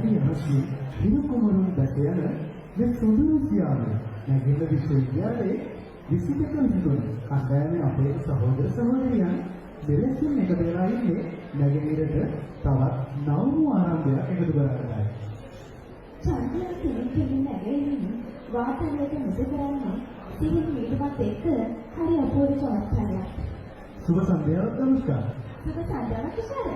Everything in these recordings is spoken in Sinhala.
ඇති යහස්මි හිරුකුමරුන් දැක යන මේ සුදුරු සියාවේ නැගෙන්න විශ්වවිද්‍යාලයේ විසිතක විදුන කණ්ඩායමේ අපේ සහෝදර සහෝදරියන් දෙලෙසින් එකතු වෙලා ඉන්නේ නැගෙනහිරට තවත් නවමු ආරම්භයක් එකතු කරගන්නයි. චන්ද්‍රයා කෙනෙක් නැගෙන්නේ වාතාවරණයට මුද කරන්නේ සිහින් වීඩුවත් එක්ක හරි අපූර්ව චමත්කාරයක්. සුබ සන්ධ්‍යාවක් නමස්කාර. සුබ සන්ධ්‍යාවක් කිසාර.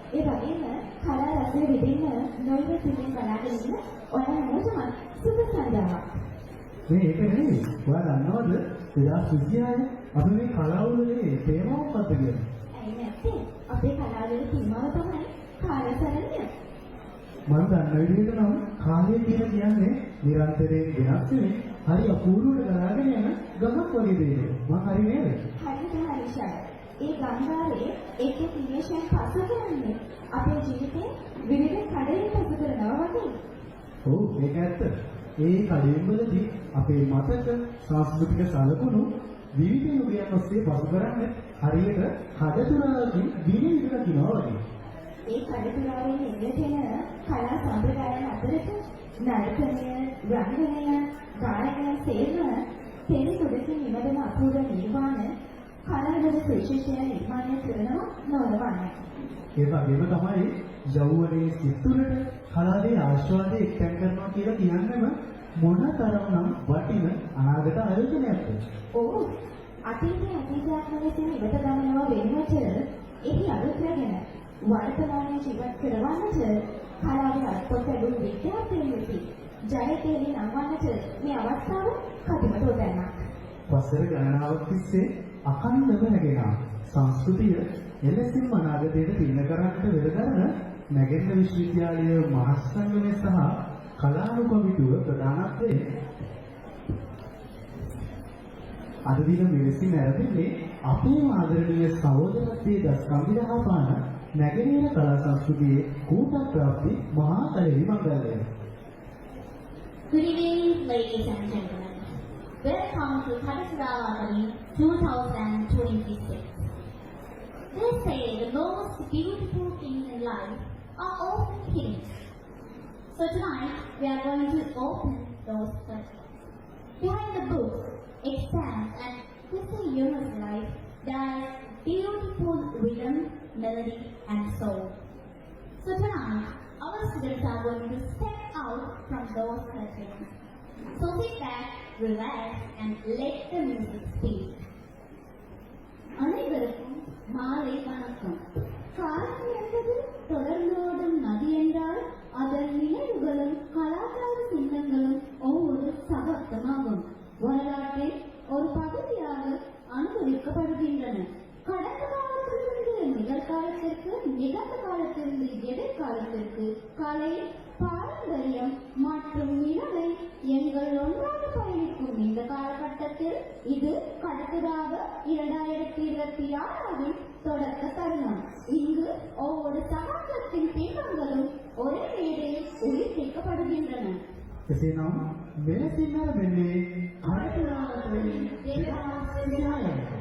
ඒ වගේම කලා රසය විඳින්න නොයව සිහින් බලාගෙන ඉන්න ඔයාලා හැමෝටම සුබ සන්ධ්‍යාවක්. මේ ඒක නෙවෙයි. ඔයා දන්නවද 2026 අපි මේ කලාවුලේ තේමාව මොකක්ද කියන්නේ? ඇයි නැත්තේ? අපේ කලාවලේ තේමාව තමයි කාලසරණය. මම දන්න විදිහට නම් කාලය කියලා කියන්නේ නිරන්තරයෙන් වෙනස් වෙමින් හරි අපූර්වවට ගලාගෙන යන ගමක් වගේ දෙයක්. මම හරි නේද? හරියට හරිෂා. ඒ ගංගාවේ එක ඉමේෂන් පසු කරන්නේ අපේ ජීවිතේ විවිධ කඩේන් පසු කරනවා වගේ. ඔව් ඒක ඇත්ත. ඒ කඩේන් වලදී අපේ මතක සංස්කෘතික සලකුණු විවිධ යුගයන් ඔස්සේ පසු කරන්නේ හරියට හදතුරාකින් දිනෙකට කිනවා වගේ. ඒ කඩතුරාවෙන් එළියට එන කලා සම්ප්‍රදායන් අතරට නර්තනය, රංගනය, ගායනය සේම තෙල් සුදුකින් නිමදන අපූර්ව නිර්මාණ කලාවල විශේෂය නිර්මාණය කරනවා නොවන්නේ. ඒ වගේම තමයි යෞවනයේ සිතුරට කලාවේ ආස්වාදයේ එක්තැන් කරනවා කියලා කියන්නේම මොනතරම්නම් වටින අනාගත ආයෝජනයක්ද? ඔව්. අතීතයේ අතීතයන් ඉවත ගමනවා වෙනුවට එහි අලුත් රැගෙන වර්තමානයේ ජීවත් කරවන්නට කලාවේ අත්පොත් ලැබුණු විද්‍යාර්ථීන් වෙති. ජයතේලින් අන්වන්නට මේ අවස්ථාව කදිමට උදැන්නක්. වසර ගණනාවක් තිස්සේ අඛණ්ඩව නැගෙන සංස්කෘතිය එලෙසින්ම අනාගතයට පින්න කරන්නට වෙලදරන නැගෙන්න විශ්වවිද්‍යාලයේ මහසංගමය සහ කලානුකමිටුව ප්‍රධානත්වයෙන් අද දින මෙලෙසින් ආරම්භන්නේ අපේ ආදරණීය සහෝදරත්වයේ දස්කම් විදහා පාන නැගෙනහිර කලා සංස්කෘතියේ කූට ප්‍රාප්ති මහා කලෙහි මංගලය. Good evening, ladies and gentlemen. Welcome to Kadasuravari 2026. They say the most beautiful things in life are often hidden. So tonight we are going to open those curtains. Behind the books, exams and twisted humorous life, there is beautiful rhythm, melody and soul. So tonight, our students are going to step out from those curtains. So sit back, relax and let the music speak. அனைவருக்கும் மாலை வணக்கம். காலம் என்பது தொடர்ந்தோடும் நதி என்றால் அதன் நினைவுகளும் கலாச்சார சின்னங்களும் ஒவ்வொரு சகப்தமாகும். வரலாற்றில் ஒரு பகுதியாக அனுபவிக்கப்படுகின்றன. கடந்த காலத்திலிருந்து நிகழ்காலத்திற்கு, நிகழ்ந்த காலத்திலிருந்து எதிர்காலத்திற்கு கலை, பாரம்பரியம் மற்றும் இளமை எங்கள் ஒன்றாக பயணிக்கும் இந்த காலகட்டத்தில் இது கடத்ததாக 2026 தொடக்க தருணம். இங்கு ஒவ்வொரு சகாப்தத்தின் பிம்பங்களும் ஒரே மேடையில் ஒளிபரப்பப்படுகின்றன. එසේනම් මෙලෙසින් ආරම්භන්නේ කඩතුරාවතේ දෙපාර්ශ්වයයි.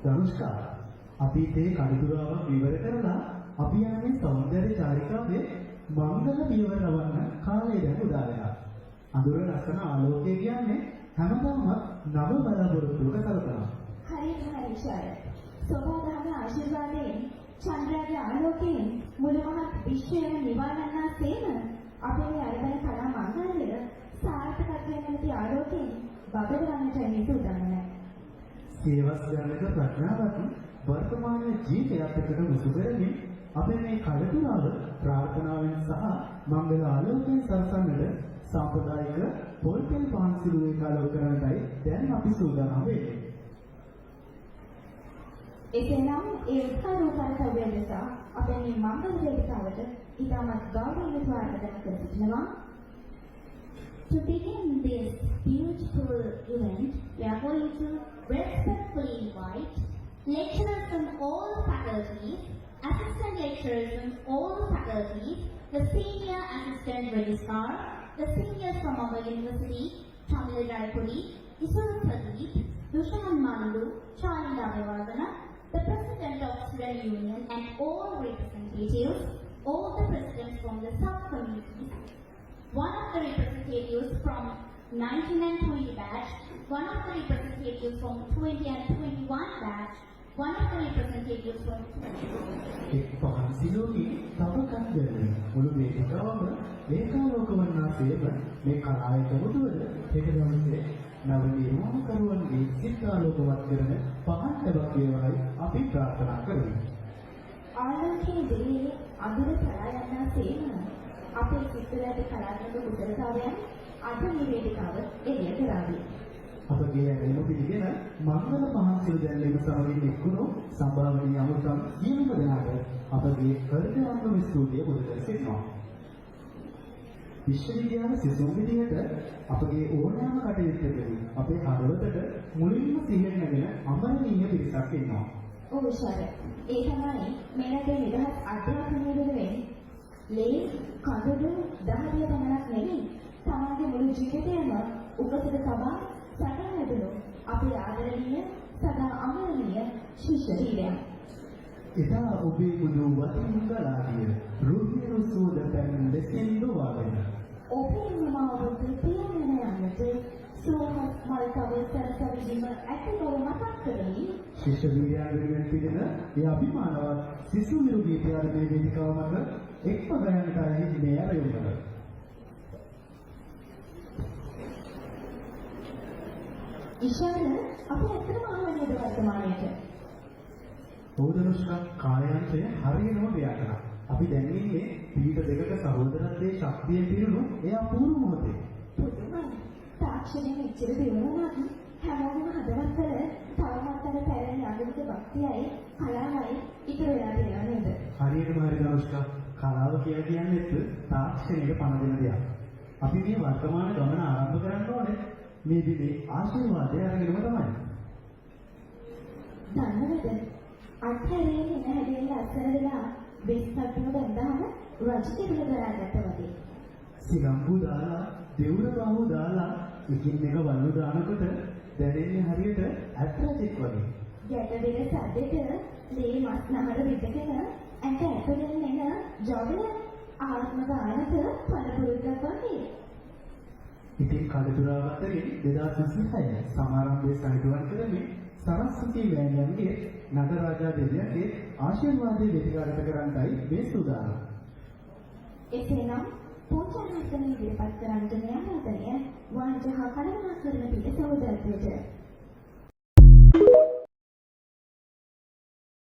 නමස්කාර. අපිට කඩතුරාවක් විවර කරලා අපි යන්නේ සෞන්දර්ය චාරිකාවේ මංගල පියවර ලබන්න කාලය දැන් උදා වෙනවා. අඳුර ලස්සන ආලෝකය කියන්නේ හැමදාම නව බලාපොරොත්තුක කල්පනා. හරියට හරිෂාය. සෝභාදාන ආශිර්වාදයෙන් චන්ද්‍රයාගේ ආලෝකයෙන් මුළු මහත් විශ්වයම නිවාලන්නා සේම අපේ අරබන කලා මංගලය සාර්ථකත්වයෙන් නැති ආලෝකයෙන් බබලවන්නට මේ සූදානම්. සේවස් ජනක ප්‍රඥාවත් වර්තමාන ජීවිතයත් එක්ක මුසු කරමින් අපේ මේ කඩතුරාව ප්‍රාර්ථනාවෙන් සහ මංගල ආලෝකයෙන් සරසන්නට සාම්ප්‍රදායික පොල්තෙල් පාන්සිරුවේ කාලෝකරණයයි දැන් අපි සූදානම් වෙන්නේ. එසේනම් ඒ උත්සාහෝපරතව්‍ය නිසා අපේ මේ මංගල වේදිකාවට ඉතාමත් ගෞරවයෙන් ස්වාගතම් කර සිටිනවා. To begin this beautiful event, we are going to respectfully invite lecturers from all faculties, assistant lecturers lecturers in all the faculties, the senior assistant registrar, the seniors from our university, Tamil Raipuri, Iswaran Pradeep, Dushan Mandu, Chalinda Vivardhana, the president of student union and all representatives, all the presidents from the sub-committees, one of the representatives from 19 and 20 batch, one of the representatives from 20 and 21 batch, one of the representatives from එක් පහන්සිලෝගේ තව කන්දරේ මුළු වේදිකාවම ඒකාලෝකවන්නා සේව මේ කලාවේ කමුදුවල හෙට දවසේ නව නිර්මාණකරුවන්ගේ සිත් ආලෝකවත් කරන පහන් තබක් වේවායි අපි ප්‍රාර්ථනා කරමු. ආලෝකයේ දෙලේ අඳුර පලා යනා සේම අපේ සිත්වල ඇති කලාත්මක කුසලතාවයන් අද මේ වේදිකාව එළිය කරાવી. අපගේ ඇරෙම පිළිගෙන මංගල පහන්සිල් දැන්වීම සමගින් එක්වුණු සම්භාවනීය අමුතම් සියලුම දෙනාට අපගේ හෘදයාත්මක ස්තුතිය පුද කර සිටිනවා. විශ්වවිද්‍යාල සිසුන් විදියට අපගේ ඕනෑම කටයුත්තකදී අපේ හදවතට මුලින්ම සිහින නැගෙන අමරණීය පිරිසක් ඉන්නවා. ඔව් සර්. ඒ තමයි මේ රටේ නිදහස් අධ්‍යාපනය වෙනුවෙන් ලේ කඳුළු දහදිය පමණක් නෙවෙයි සමාජයේ මුළු ජීවිතයම උපසද සබා සැකහැදුණු අපේ ආදරණීය සදා අමරණීය ශිෂ්‍ය වීරයන්. එදා ඔබේ මුළු වටින් ගලාදිය රුධිර සුවඳ පැමිණ දෙසින් දුවාගෙන ඔබේ මමාවත පියමන යන්නට සෝමස් මල් කවය සැරසැවීම ඇති බව මතක් කරමි. ශිෂ්‍ය වීරයන් වෙනුවෙන් පිළිගෙන ඒ අභිමානවත් සිසු විරෝධී ප්‍රාර්ථනා වේදිකාව මත එක්ව ගයන්නටයි මේ ආරම්භය. ඉෂාර අපි ඇත්තටම ආවන්නේද වර්තමානයේට? බෝධනුෂ්කා කාර්යාංශය හරියනම ව්‍යාකරණ. අපි දැන් ඉන්නේ පීඨ දෙකක සහෝදරත්වයේ ශක්තිය පිරුණු ඒ අපූර්ව මොහොතේ. පුදුමයි. තාක්ෂණයේ මෙච්චර දියුණුවක් හැමෝම හදවත් කළ තවමත් අර පැරණි ආගමික භක්තියයි කලාවයි ඉතුරු වෙලා තියෙනවා නේද? හරියටම හරි දනුෂ්කා කලාව කියලා කියන්නේ තාක්ෂණයට පණ දෙන දෙයක්. අපි මේ වර්තමාන ගමන ආරම්භ කරන්න ඕනේ මේ දිනේ ආශිර්වාදය අරගෙනම තමයි. දන්නවද? අත්හැරෙන්නේ නැහැ අස්සර වෙලා වෙස්සක්ම බඳහම රජ කිවිල දරාගත්තා වගේ. සිරම්බු දාලා දෙවුර බහුව දාලා එකින් එක වල්ලු දානකොට දැනෙන්නේ හරියට ඇට්‍රැජික් වගේ. ගැට දෙක සද්දෙට ලේ මස් නහර විදගෙන ඇට ඇතුලෙන් එන ජවල ආත්ම ගානක පළපුරුද්දක් වගේ. ඉතින් කඩතුරාව අතරින් 2026 සමාරම්භයේ සනිටුවන් කරමින් සරස්වති වෑයන්ගේ නගරාජා දෙවියන්ගේ ආශිර්වාදයේ වෙතිකාරත කරන්නයි මේ සූදානම්. එසේනම් පූජාහස්තන ඉදිරිපත් කරන්න යන අතරේ වංජහ කලනා කරන පිට සහෝදරත්වයට